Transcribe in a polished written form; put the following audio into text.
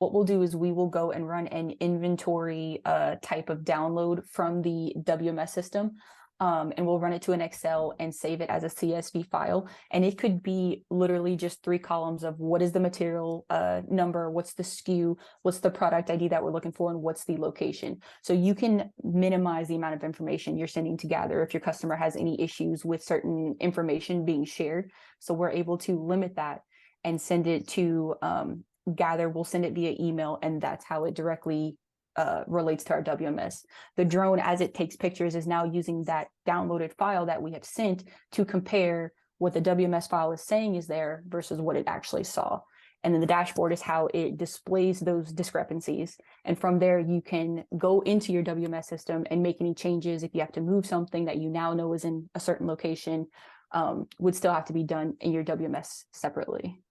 what we'll do is we will go and run an inventory type of download from the WMS system. And we'll run it to an Excel and save it as a CSV file. And it could be literally just 3 columns of what is the material number, what's the SKU, what's the product ID that we're looking for, and what's the location. So you can minimize the amount of information you're sending to Gather if your customer has any issues with certain information being shared. So we're able to limit that and send it to Gather. We'll send it via email, and that's how it directly relates to our WMS. The drone, as it takes pictures, is now using that downloaded file that we have sent to compare what the WMS file is saying is there versus what it actually saw. And then the dashboard is how it displays those discrepancies. And from there, you can go into your WMS system and make any changes. If you have to move something that you now know is in a certain location, would still have to be done in your WMS separately.